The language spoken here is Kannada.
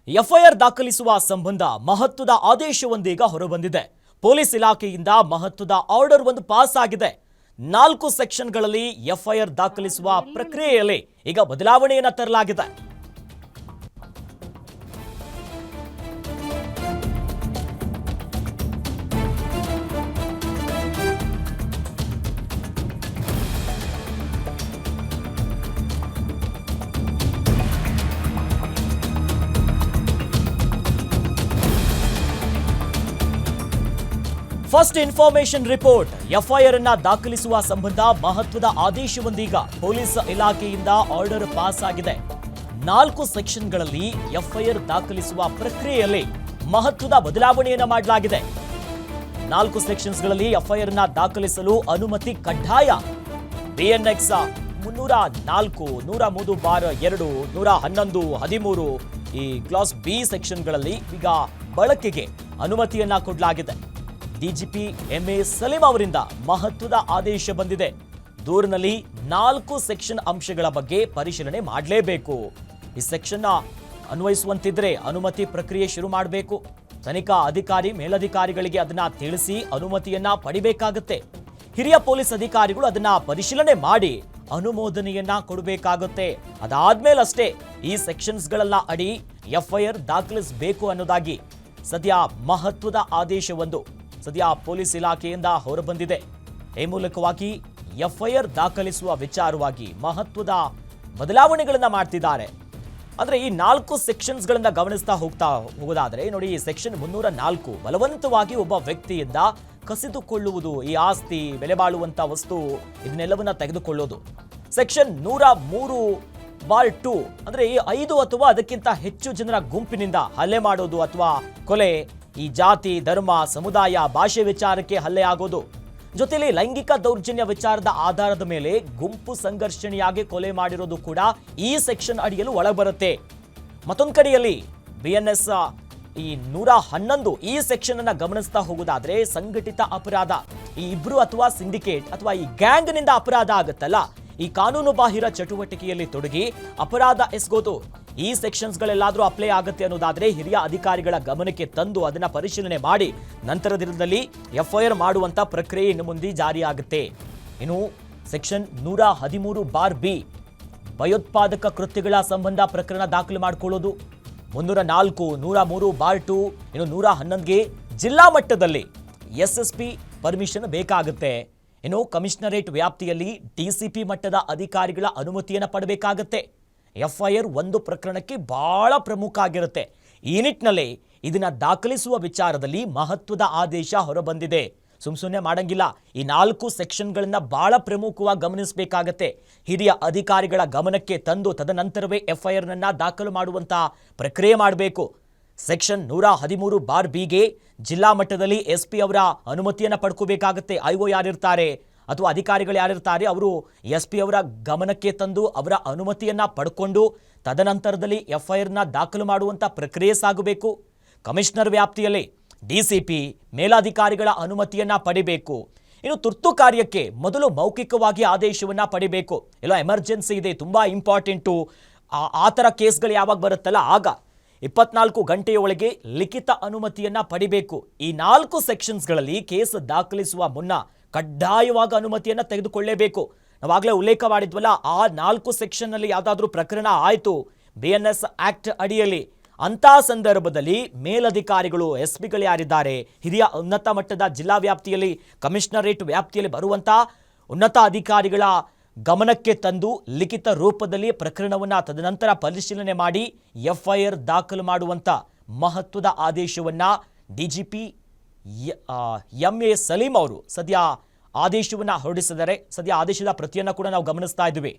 ಎಫ್ಐಆರ್ ದಾಖಲಿಸುವ ಸಂಬಂಧ ಮಹತ್ವದ ಆದೇಶವೊಂದೀಗ ಹೊರಬಂದಿದೆ. ಪೊಲೀಸ್ ಇಲಾಖೆಯಿಂದ ಮಹತ್ವದ ಆರ್ಡರ್ ಒಂದು ಪಾಸ್ ಆಗಿದೆ. 4 ಸೆಕ್ಷನ್ಗಳಲ್ಲಿ ಎಫ್ಐಆರ್ ದಾಖಲಿಸುವ ಪ್ರಕ್ರಿಯೆಯಲ್ಲಿ ಈಗ ಬದಲಾವಣೆಯನ್ನು ತರಲಾಗಿದೆ. ಫಸ್ಟ್ ಇನ್ಫಾರ್ಮೇಶನ್ ರಿಪೋರ್ಟ್ ಎಫ್ಐಆರ್ ಅನ್ನ ದಾಖಲಿಸುವ ಸಂಬಂಧ ಮಹತ್ವದ ಆದೇಶವೊಂದೀಗ ಪೊಲೀಸ್ ಇಲಾಖೆಯಿಂದ ಆರ್ಡರ್ ಪಾಸ್ ಆಗಿದೆ. 4 ಸೆಕ್ಷನ್ಗಳಲ್ಲಿ ಎಫ್ಐಆರ್ ದಾಖಲಿಸುವ ಪ್ರಕ್ರಿಯೆಯಲ್ಲಿ ಮಹತ್ವದ ಬದಲಾವಣೆಯನ್ನು ಮಾಡಲಾಗಿದೆ. 4 ಸೆಕ್ಷನ್ಸ್ಗಳಲ್ಲಿ ಎಫ್ಐಆರ್ ಅನ್ನ ದಾಖಲಿಸಲು ಅನುಮತಿ ಕಡ್ಡಾಯ. ಬಿಎನ್ಎಕ್ಸ್ 304, 103/2, 111, 13 ಈ ಕ್ಲಾಸ್ ಬಿ ಸೆಕ್ಷನ್ಗಳಲ್ಲಿ ಈಗ ಬಳಕೆಗೆ ಅನುಮತಿಯನ್ನ ಕೊಡಲಾಗಿದೆ. ಡಿಜಿಪಿ ಎಂಎ ಸಲೀಂ ಅವರಿಂದ ಮಹತ್ವದ ಆದೇಶ ಬಂದಿದೆ. ದೂರಿನಲ್ಲಿ 4 ಸೆಕ್ಷನ್ ಅಂಶಗಳ ಬಗ್ಗೆ ಪರಿಶೀಲನೆ ಮಾಡಲೇಬೇಕು. ಈ ಸೆಕ್ಷನ್ ಅನ್ವಯಿಸುವಂತಿದ್ರೆ ಅನುಮತಿ ಪ್ರಕ್ರಿಯೆ ಶುರು ಮಾಡಬೇಕು. ತನಿಖಾ ಅಧಿಕಾರಿ ಮೇಲಧಿಕಾರಿಗಳಿಗೆ ಅದನ್ನ ತಿಳಿಸಿ ಅನುಮತಿಯನ್ನ ಪಡಿಬೇಕಾಗುತ್ತೆ. ಹಿರಿಯ ಪೊಲೀಸ್ ಅಧಿಕಾರಿಗಳು ಅದನ್ನ ಪರಿಶೀಲನೆ ಮಾಡಿ ಅನುಮೋದನೆಯನ್ನ ಕೊಡಬೇಕಾಗುತ್ತೆ. ಅದಾದ್ಮೇಲಷ್ಟೇ ಈ ಸೆಕ್ಷನ್ಸ್ಗಳೆಲ್ಲ ಅಡಿ ಎಫ್ಐಆರ್ ದಾಖಲಿಸಬೇಕು ಅನ್ನೋದಾಗಿ ಸದ್ಯ ಮಹತ್ವದ ಆದೇಶವೊಂದು ಸದ್ಯ ಪೊಲೀಸ್ ಇಲಾಖೆಯಿಂದ ಹೊರಬಂದಿದೆ. ಈ ಮೂಲಕವಾಗಿ ಎಫ್ಐಆರ್ ದಾಖಲಿಸುವ ವಿಚಾರವಾಗಿ ಮಹತ್ವದ ಬದಲಾವಣೆಗಳನ್ನ ಮಾಡ್ತಿದ್ದಾರೆ. ಅಂದ್ರೆ ಈ 4 ಸೆಕ್ಷನ್ಸ್ಗಳನ್ನ ಗಮನಿಸ್ತಾ ಹೋಗೋದಾದ್ರೆ ನೋಡಿ, ಈ ಸೆಕ್ಷನ್ 304 ಬಲವಂತವಾಗಿ ಒಬ್ಬ ವ್ಯಕ್ತಿಯಿಂದ ಕಸಿದುಕೊಳ್ಳುವುದು, ಈ ಆಸ್ತಿ, ಬೆಲೆ ಬಾಳುವಂತ ವಸ್ತು ಇದನ್ನೆಲ್ಲವನ್ನ ತೆಗೆದುಕೊಳ್ಳೋದು. ಸೆಕ್ಷನ್ 103/2 ಅಂದ್ರೆ ಈ 5 ಅಥವಾ ಅದಕ್ಕಿಂತ ಹೆಚ್ಚು ಜನರ ಗುಂಪಿನಿಂದ ಹಲ್ಲೆ ಮಾಡೋದು ಅಥವಾ ಕೊಲೆ, ಈ ಜಾತಿ, ಧರ್ಮ, ಸಮುದಾಯ, ಭಾಷೆ ವಿಚಾರಕ್ಕೆ ಹಲ್ಲೆ ಆಗೋದು, ಜೊತೆಲಿ ಲೈಂಗಿಕ ದೌರ್ಜನ್ಯ ವಿಚಾರದ ಆಧಾರದ ಮೇಲೆ ಗುಂಪು ಸಂಘರ್ಷಣೆಯಾಗಿ ಕೊಲೆ ಮಾಡಿರೋದು ಕೂಡ ಈ ಸೆಕ್ಷನ್ ಅಡಿಯಲು ಒಳಬರುತ್ತೆ. ಮತ್ತೊಂದು ಕಡೆಯಲ್ಲಿ ಬಿಎನ್ಎಸ್ ಈ 111 ಈ ಸೆಕ್ಷನ್ ಅನ್ನ ಗಮನಿಸ್ತಾ ಹೋಗೋದಾದ್ರೆ ಸಂಘಟಿತ ಅಪರಾಧ, ಈ ಇಬ್ರು ಅಥವಾ ಸಿಂಡಿಕೇಟ್ ಅಥವಾ ಈ ಗ್ಯಾಂಗ್ ನಿಂದ ಅಪರಾಧ ಆಗುತ್ತಲ್ಲ, ಈ ಕಾನೂನು ಬಾಹಿರ ಚಟುವಟಿಕೆಯಲ್ಲಿ ತೊಡಗಿ ಅಪರಾಧ ಎಸಗೋದು, ಈ ಸೆಕ್ಷನ್ಸ್ಗಳೆಲ್ಲಾದ್ರೂ ಅಪ್ಲೈ ಆಗುತ್ತೆ ಅನ್ನೋದಾದ್ರೆ ಹಿರಿಯ ಅಧಿಕಾರಿಗಳ ಗಮನಕ್ಕೆ ತಂದು ಅದನ್ನ ಪರಿಶೀಲನೆ ಮಾಡಿ ನಂತರದ ದಿನದಲ್ಲಿ ಎಫ್ಐಆರ್ ಮಾಡುವಂತ ಪ್ರಕ್ರಿಯೆ ಇನ್ನು ಮುಂದೆ ಜಾರಿಯಾಗುತ್ತೆ. ಇನ್ನು ಸೆಕ್ಷನ್ 113/ಬಿ ಭಯೋತ್ಪಾದಕ ಕೃತ್ಯಗಳ ಸಂಬಂಧ ಪ್ರಕರಣ ದಾಖಲು ಮಾಡಿಕೊಳ್ಳೋದು. 304, 103/2, ಇನ್ನು 111ಗೆ ಜಿಲ್ಲಾ ಮಟ್ಟದಲ್ಲಿ ಎಸ್ಎಸ್ಪಿ ಪರ್ಮಿಷನ್ ಬೇಕಾಗುತ್ತೆ. ಇನ್ನು ಕಮಿಷನರೇಟ್ ವ್ಯಾಪ್ತಿಯಲ್ಲಿ ಡಿಸಿಪಿ ಮಟ್ಟದ ಅಧಿಕಾರಿಗಳ ಅನುಮತಿಯನ್ನು ಪಡೆಯಬೇಕಾಗತ್ತೆ. ಎಫ್ಐಆರ್ ಒಂದು ಪ್ರಕರಣಕ್ಕೆ ಬಹಳ ಪ್ರಮುಖ ಆಗಿರುತ್ತೆ. ಈ ನಿಟ್ಟಿನಲ್ಲಿ ಇದನ್ನ ದಾಖಲಿಸುವ ವಿಚಾರದಲ್ಲಿ ಮಹತ್ವದ ಆದೇಶ ಹೊರಬಂದಿದೆ. ಸುಮ್ಮನೆ ಮಾಡಂಗಿಲ್ಲ. ಈ 4 ಸೆಕ್ಷನ್ಗಳನ್ನ ಬಹಳ ಪ್ರಮುಖವಾಗಿ ಗಮನಿಸಬೇಕಾಗತ್ತೆ. ಹಿರಿಯ ಅಧಿಕಾರಿಗಳ ಗಮನಕ್ಕೆ ತಂದು ತದನಂತರವೇ ಎಫ್ಐಆರ್ ನನ್ನ ದಾಖಲು ಮಾಡುವಂತ ಪ್ರಕ್ರಿಯೆ ಮಾಡಬೇಕು. ಸೆಕ್ಷನ್ 113/ಬಿಗೆ ಜಿಲ್ಲಾ ಮಟ್ಟದಲ್ಲಿ ಎಸ್ಪಿ ಅವರ ಅನುಮತಿಯನ್ನು ಪಡ್ಕೋಬೇಕಾಗತ್ತೆ. ಐಒ ಯಾರಿರ್ತಾರೆ ಅಥವಾ ಅಧಿಕಾರಿಗಳು ಯಾರಿರ್ತಾರೆ ಅವರು ಎಸ್ಪಿ ಅವರ ಗಮನಕ್ಕೆ ತಂದು ಅವರ ಅನುಮತಿಯನ್ನ ಪಡ್ಕೊಂಡು ತದನಂತರದಲ್ಲಿ ಎಫ್ಐಆರ್ನ ದಾಖಲು ಮಾಡುವಂತ ಪ್ರಕ್ರಿಯೆ ಸಾಗಬೇಕು. ಕಮಿಷನರ್ ವ್ಯಾಪ್ತಿಯಲ್ಲಿ ಡಿಸಿಪಿ ಮೇಲಾಧಿಕಾರಿಗಳ ಅನುಮತಿಯನ್ನ ಪಡಿಬೇಕು. ಇನ್ನು ತುರ್ತು ಕಾರ್ಯಕ್ಕೆ ಮೊದಲು ಮೌಖಿಕವಾಗಿ ಆದೇಶವನ್ನ ಪಡಿಬೇಕು. ಎಲ್ಲೋ ಎಮರ್ಜೆನ್ಸಿ ಇದೆ, ತುಂಬಾ ಇಂಪಾರ್ಟೆಂಟು, ಆ ಥರ ಕೇಸ್ಗಳು ಯಾವಾಗ ಬರುತ್ತಲ್ಲ ಆಗ 24 ಗಂಟೆಯೊಳಗೆ ಲಿಖಿತ ಅನುಮತಿಯನ್ನ ಪಡಿಬೇಕು. ಈ 4 ಸೆಕ್ಷನ್ಸ್ಗಳಲ್ಲಿ ಕೇಸ್ ದಾಖಲಿಸುವ ಮುನ್ನ ಕಡ್ಡಾಯವಾಗಿ ಅನುಮತಿಯನ್ನ ತೆಗೆದುಕೊಳ್ಳಲೇಬೇಕು. ನಾವಾಗಲೇ ಉಲ್ಲೇಖ ಮಾಡಿದ್ವಲ್ಲ, ಆ 4 ಸೆಕ್ಷನ್ನಲ್ಲಿ ಯಾವುದಾದ್ರೂ ಪ್ರಕರಣ ಆಯಿತು ಬಿಎನ್ಎಸ್ ಆಕ್ಟ್ ಅಡಿಯಲ್ಲಿ, ಅಂತ ಸಂದರ್ಭದಲ್ಲಿ ಮೇಲಧಿಕಾರಿಗಳು ಎಸ್ಪಿಗಳು ಯಾರಿದ್ದಾರೆ, ಹಿರಿಯ ಉನ್ನತ ಮಟ್ಟದ ಜಿಲ್ಲಾ ವ್ಯಾಪ್ತಿಯಲ್ಲಿ ಕಮಿಷನರೇಟ್ ವ್ಯಾಪ್ತಿಯಲ್ಲಿ ಬರುವಂತ ಉನ್ನತ ಅಧಿಕಾರಿಗಳ ಗಮನಕ್ಕೆ ತಂದು ಲಿಖಿತ ರೂಪದಲ್ಲಿ ಪ್ರಕರಣವನ್ನ ತದನಂತರ ಪರಿಶೀಲನೆ ಮಾಡಿ ಎಫ್ಐಆರ್ ದಾಖಲು ಮಾಡುವಂತ ಮಹತ್ವದ ಆದೇಶವನ್ನ ಡಿಜಿಪಿ ಎಂಎ ಸಲೀಂ ಅವರು ಸದ್ಯ ಆದೇಶವನ್ನ ಹೊರಡಿಸಿದ್ದಾರೆ. ಸದ್ಯ ಆದೇಶದ ಪ್ರತಿಯನ್ನ ಕೂಡ ನಾವು ಗಮನಿಸ್ತಾ ಇದ್ದೀವಿ.